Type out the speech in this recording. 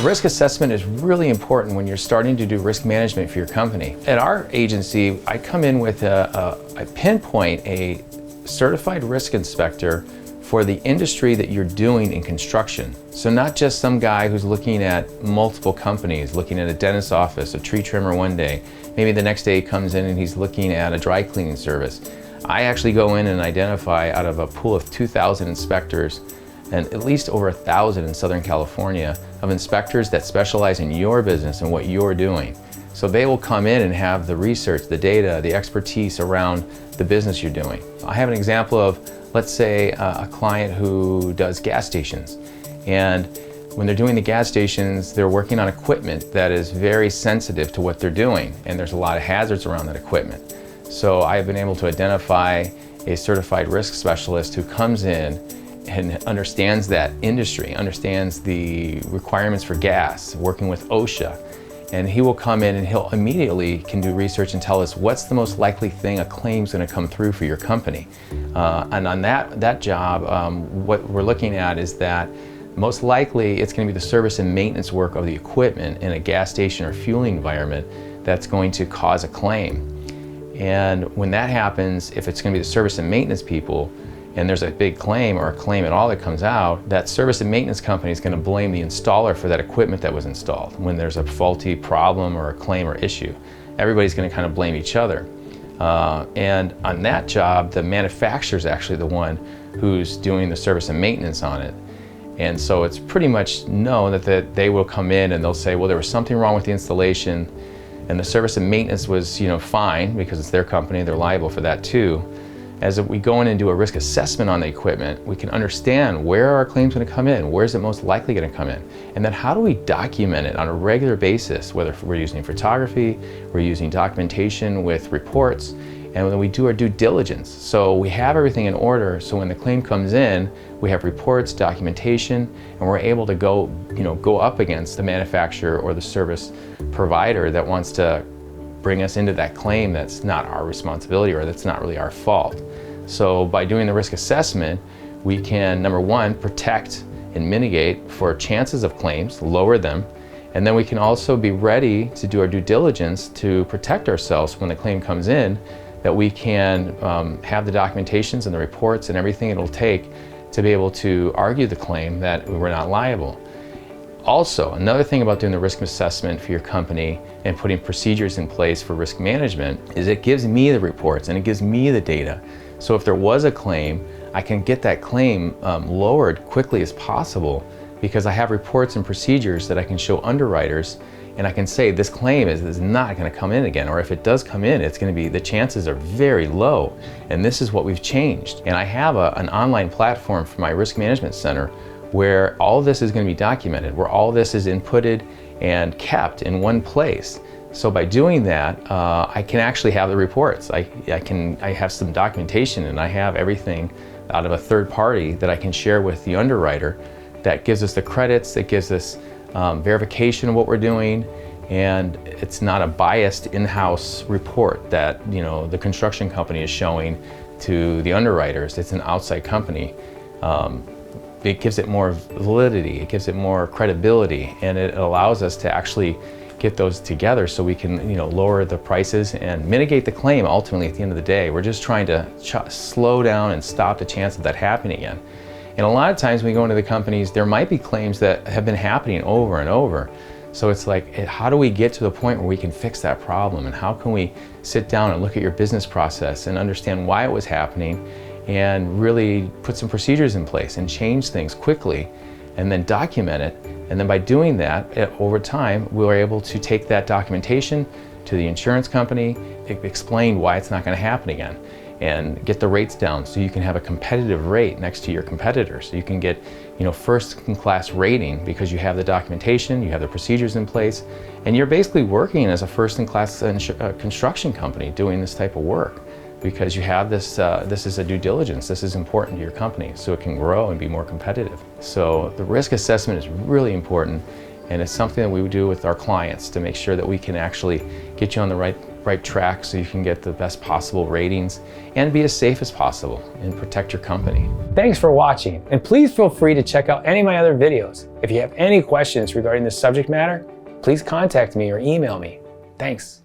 Risk assessment is really important when you're starting to do risk management for your company. At our agency, I come in with I pinpoint a certified risk inspector for the industry that you're doing in construction. So not just some guy who's looking at multiple companies, looking at a dentist's office, a tree trimmer one day, maybe the next day he comes in and he's looking at a dry cleaning service. I actually go in and identify out of a pool of 2,000 inspectors and at least over 1,000 in Southern California of inspectors that specialize in your business and what you're doing. So they will come in and have the research, the data, the expertise around the business you're doing. I have an example of, let's say, a client who does gas stations. And when they're doing the gas stations, they're working on equipment that is very sensitive to what they're doing. And there's a lot of hazards around that equipment. So I have been able to identify a certified risk specialist who comes in and understands that industry, understands the requirements for gas, working with OSHA. And he will come in and he'll immediately can do research and tell us what's the most likely thing a claim's going to come through for your company. And on that job, what we're looking at is that most likely it's going to be the service and maintenance work of the equipment in a gas station or fueling environment that's going to cause a claim. And when that happens, if it's going to be the service and maintenance people, and there's a big claim or a claim at all that comes out, that service and maintenance company is going to blame the installer for that equipment that was installed. When there's a faulty problem or a claim or issue, everybody's going to kind of blame each other. And on that job, the manufacturer is actually the one who's doing the service and maintenance on it. And so it's pretty much known that they will come in and they'll say, well, there was something wrong with the installation, and the service and maintenance was, fine because it's their company, they're liable for that too. As we go in and do a risk assessment on the equipment, we can understand where are our claims going to come in, where is it most likely going to come in, and then how do we document it on a regular basis, whether we're using photography, we're using documentation with reports, and then we do our due diligence. So we have everything in order, so when the claim comes in, we have reports, documentation, and we're able to go up against the manufacturer or the service provider that wants to bring us into that claim that's not our responsibility or that's not really our fault. So by doing the risk assessment, we can, number one, protect and mitigate for chances of claims, lower them, and then we can also be ready to do our due diligence to protect ourselves when the claim comes in, that we can have the documentations and the reports and everything it'll take to be able to argue the claim that we're not liable. Also, another thing about doing the risk assessment for your company and putting procedures in place for risk management is it gives me the reports and it gives me the data. So if there was a claim, I can get that claim lowered quickly as possible because I have reports and procedures that I can show underwriters, and I can say this claim is not going to come in again, or if it does come in, it's going to be, the chances are very low, and this is what we've changed. And I have an online platform for my risk management center where all of this is going to be documented, where all this is inputted and kept in one place. So by doing that, I can actually have the reports. I have some documentation, and I have everything out of a third party that I can share with the underwriter that gives us the credits, that gives us verification of what we're doing, and it's not a biased in-house report that the construction company is showing to the underwriters. It's an outside company. It gives it more validity, it gives it more credibility, and it allows us to actually get those together so we can lower the prices and mitigate the claim ultimately at the end of the day. We're just trying to slow down and stop the chance of that happening again. And a lot of times when we go into the companies, there might be claims that have been happening over and over. So it's like, how do we get to the point where we can fix that problem? And how can we sit down and look at your business process and understand why it was happening and really put some procedures in place and change things quickly and then document it. And then by doing that, over time, we were able to take that documentation to the insurance company, explain why it's not going to happen again, and get the rates down so you can have a competitive rate next to your competitors. So you can get first-class rating because you have the documentation, you have the procedures in place, and you're basically working as a first-class construction company doing this type of work because you have this, this is a due diligence, this is important to your company so it can grow and be more competitive. So the risk assessment is really important, and it's something that we would do with our clients to make sure that we can actually get you on the right right track so you can get the best possible ratings and be as safe as possible and protect your company. Thanks for watching, and please feel free to check out any of my other videos. If you have any questions regarding this subject matter, please contact me or email me. Thanks.